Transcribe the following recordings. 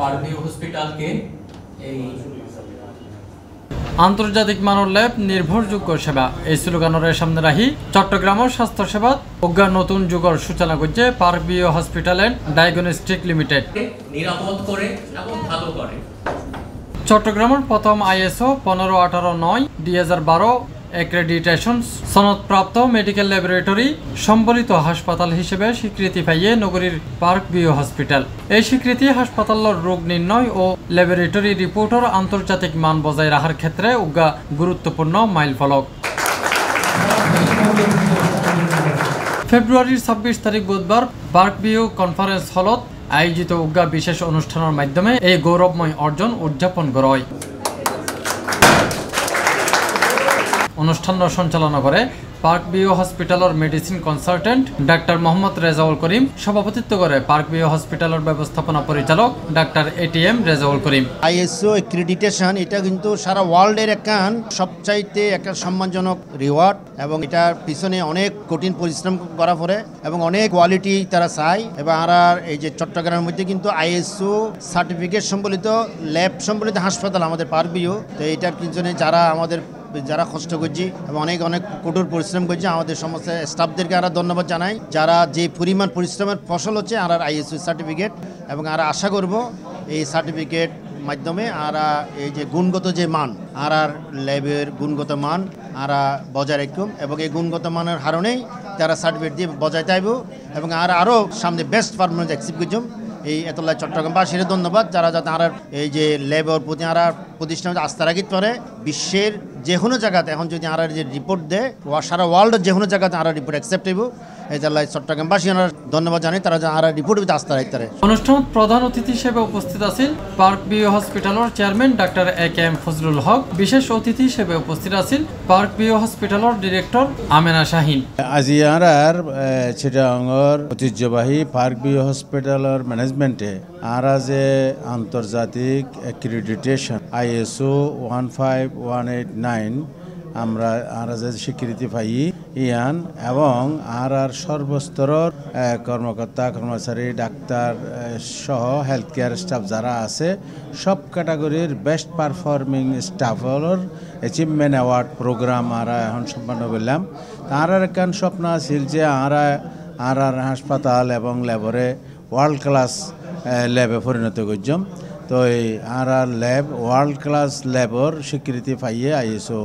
পারভিউ হসপিটালকে এই আন্তর্জাতিক মানের ল্যাব নির্ভরযোগ্য সেবা এই স্লোগানের সামনে রাখি চট্টগ্রামের স্বাস্থ্য সেবা অজ্ঞা নতুন যুগের সূচনা করছে পারভিউ হসপিটাল এন্ড ডায়াগনস্টিক লিমিটেড নিরাপদ করে এবং ভালো করে। চট্টগ্রামের প্রথম ISO 1518-9 2012 অ্যাক্রেডিটেশন সনদপ্রাপ্ত মেডিকেল ল্যাবরেটরি সম্বলিত হাসপাতাল হিসেবে স্বীকৃতি পাইয়ে নগরীর পার্কভিউ হসপিটাল। এই স্বীকৃতি হাসপাতালের রোগ নির্ণয় ও ল্যাবরেটরি রিপোর্টের আন্তর্জাতিক মান বজায় রাখার ক্ষেত্রে উগা গুরুত্বপূর্ণ মাইলফলক। ফেব্রুয়ারির 26 তারিখ বুধবার পার্কভিউ কনফারেন্স হলত আয়োজিত উগা বিশেষ অনুষ্ঠানের মাধ্যমে এই গৌরবময় অর্জন উদযাপন করা হয়। অনুষ্ঠান সঞ্চালনা করে পার্কভিউ হসপিটালের মেডিসিন কনসালটেন্ট ডাক্তার মোহাম্মদ রেজাউল করিম, সভাপতিত্ব করে পার্কভিউ হসপিটালের ব্যবস্থাপনা পরিচালক ডাক্তার ATM Rezaul Karim. ISO accreditation এটা কিন্তু সারা ওয়ার্ল্ডের সবচাইতে একটা সম্মানজনক রিওয়ার্ড এবং এটার পিছনে অনেক কঠিন পরিশ্রম করা পড়ে এবং অনেক কোয়ালিটি তারা চায় এবং আর এই যে চট্টগ্রামের মধ্যে কিন্তু ISO সার্টিফিকেট সম্বলিত ল্যাব সম্বলিত হাসপাতাল আমাদের পার্কভিউ। তো এটার পিছনে যারা কষ্ট করছি এবং অনেক কঠোর পরিশ্রম করছে আমাদের সমস্ত স্টাফদেরকে আমরা ধন্যবাদ জানাই, যারা যে পরিমাণ পরিশ্রমের ফসল হচ্ছে আর ISO সার্টিফিকেট এবং আমরা আশা করব এই সার্টিফিকেট মাধ্যমে আমরা এই যে গুণগত যে মান আর ল্যাবের গুণগত মান আমরা বজায় রাখুম এবং এই গুণগত মানের কারণেই তারা সার্টিফিকেট দিয়ে বজায় থাকব এবং আরও সামনে বেস্ট পারফরমেন্স অ্যাচিভ করছুম। এই এতলাই চট্টগ্রামবাসীর ধন্যবাদ, যারা যাতে আর এই যে ল্যাবের প্রতি আর প্রতিষ্ঠানে আস্থা রাখিতে পারে। বিশ্বের যে কোনো জায়গাতে এখন যদি আর যে রিপোর্ট দেয় সারা ওয়ার্ল্ডের যে কোনো জায়গাতে আর রিপোর্ট অ্যাকসেপ্ট হইব। এই তালাই চট্টগ্রামবাসী ধন্যবাদ জানাই, তারা আর রিপোর্ট আস্থা রাখতে পারে। অনুষ্ঠানত প্রধান অতিথি হিসেবে উপস্থিত আছেন পার্কভিউ হসপিটালের চেয়ারম্যান ডাক্তার AKM ফজলুল হক। বিশেষ অতিথি হিসেবে উপস্থিত আছেন পার্কভিউ হসপিটালের ডিরেক্টর আমেনা শাহিন। আজি আর চিটাগংর ঐতিহ্যবাহী পার্কভিউ হসপিটালের ম্যানেজমেন্টে আর যে আন্তর্জাতিক অ্যাক্রিডিটেশন ISO 15189 আমরা আর যে স্বীকৃতি পাই ইয়ান এবং আর সর্বস্তরের কর্মকর্তা কর্মচারী ডাক্তার সহ হেলথ কেয়ার স্টাফ যারা আছে সব ক্যাটাগরির বেস্ট পারফর্মিং স্টাফের অ্যাচিভমেন্ট অ্যাওয়ার্ড প্রোগ্রাম আমরা এখন সম্পন্ন করলাম। তার একখান স্বপ্ন আছিল যে আর হাসপাতাল এবং ল্যাবরে ওয়ার্ল্ড ক্লাস ল্যাবে পরিণত করছম। তো এই আর ল্যাব ওয়ার্ল্ড ক্লাস ল্যাবর স্বীকৃতি পাইয়ে ISO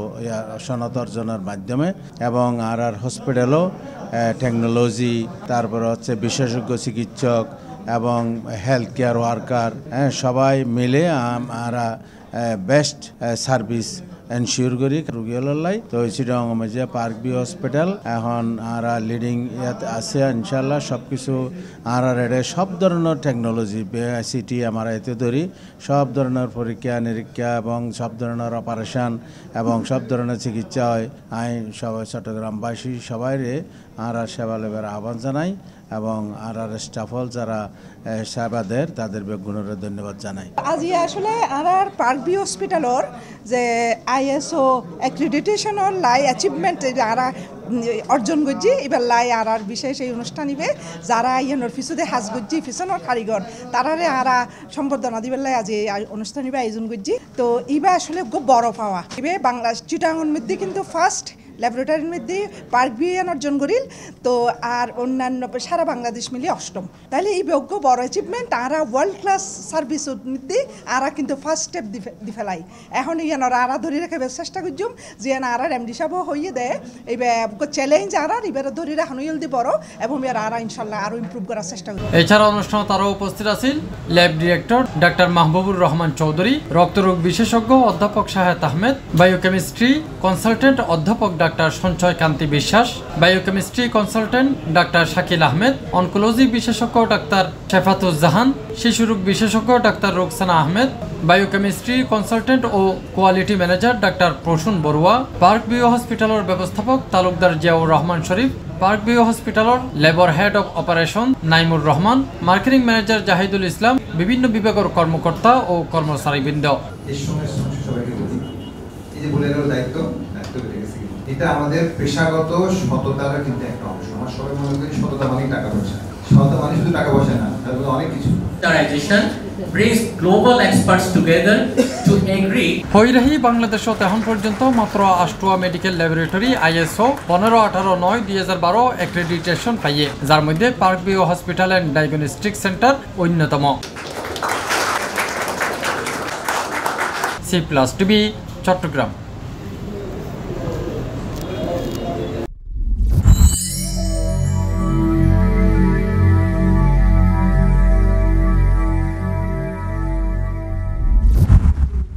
সনদ অর্জনের মাধ্যমে এবং আর হসপিটালও টেকনোলজি, তারপর হচ্ছে বিশেষজ্ঞ চিকিৎসক এবং হেলথ কেয়ার ওয়ার্কার সবাই মিলে আমরা বেস্ট সার্ভিস এনশিওর করি রোগীগুলাই। তো চিটাগং যে পার্কভিউ হসপিটাল এখন আর লিডিং ইয়াত আছে ইনশাল্লাহ। সব কিছু আর সব ধরনের টেকনোলজি CT আমার এতে ধরি সব ধরনের পরীক্ষা নিরীক্ষা এবং সব ধরনের অপারেশন এবং সব ধরনের চিকিৎসা হয়। সবাই চট্টগ্রামবাসী সবাই আর সেবা লেবার আহ্বান জানাই এবং আর স্টাফল যারা সেবা দেয় তাদের বেগুনের ধন্যবাদ জানাই। আজি আসলে আর পার্কভিউ হসপিটালর যে ISO অ্যাক্রিডিটেশনের লাই অ্যাচিভমেন্ট যারা অর্জন করছি এবার লাই আর বিশেষ এই অনুষ্ঠান ইবে যারা ইয়ানোর পিছুতে হাজ করছি পিছনের কারিগর তারারে আরা সম্বর্ধনা দিবার লাই আজি অনুষ্ঠান ইবে আয়োজন করছি। তো ইবা আসলে খুব বড় পাওয়া ইবে বাংলা চিটাগংয়ের মধ্যে কিন্তু ফার্স্ট ল্যাবরেটরির মধ্যে পার্কভিউ অর্জন করিল। তো আর অন্যান্য সারা বাংলাদেশ মিলে অষ্টম, তাহলে এই যোগ্য বড় অ্যাচিভমেন্ট। আরা ওয়ার্ল্ড ক্লাস সার্ভিস মধ্যে আরা কিন্তু ফার্স্ট স্টেপ দি ফেলাই। এখন ইয়ানোর আরা ধরে রেখে চেষ্টা করছুম যে আর MD সাহেব হইয়ে দেয় এইবার চ্যালেঞ্জ আর এবার ধরে রাখান দি বড় এবং আর ইনশাল্লাহ আরো ইমপ্রুভ করার চেষ্টা করব। এছাড়া অনুষ্ঠানে তারও উপস্থিত আছেন ল্যাব ডিরেক্টর ডাক্তার মাহবুবুর রহমান চৌধুরী, রক্তরোগ বিশেষজ্ঞ অধ্যাপক শাহেদ আহমেদ, বায়োকেমিস্ট্রি কনসালটেন্ট অধ্যাপক ডাক্তার সঞ্চয় কান্তি বিশ্বাস, বায়োকেমিস্ট্রি কনসালটেন্ট ডাক্তার শাকিল আহমেদ, অনকোলজি বিশেষজ্ঞ ডাক্তার শেফাতুজ্জাহান, শিশুরোগ বিশেষজ্ঞ ডাক্তার রোকসানা আহমেদ, বায়োকেমিস্ট্রি কনসালটেন্ট ও কোয়ালিটি ম্যানেজার ডাক্তার প্রসূন বড়ুয়া, পার্কভিউ হসপিটালের ব্যবস্থাপক তালুকদার জিয়াউর রহমান শরীফ, পার্কভিউ হসপিটালের labour head of operation Naimur Rahman, marketing manager Zahidul Islam, বিভিন্ন বিভাগের কর্মকর্তা ও কর্মচারীবৃন্দ। এটা আমাদের পেশাগত সততার কিন্তু একটা অংশ। আমার সবাই মনে করি সততা মানে টাকা পয়সা, সততা মানে শুধু টাকা পয়সা না, তার মধ্যে অনেক কিছু। brings global experts together to agree হৈরাহি বাংলাদেশত এখন পর্যন্ত মাত্র 8টা মেডিকেল ল্যাবরেটরি ISO 1518/9/2012 অ্যাক্রেডিটেশন পাইয়ে, যার মধ্যে park view hospital and diagnostic centre অন্যতম। C+TV চট্টগ্রাম।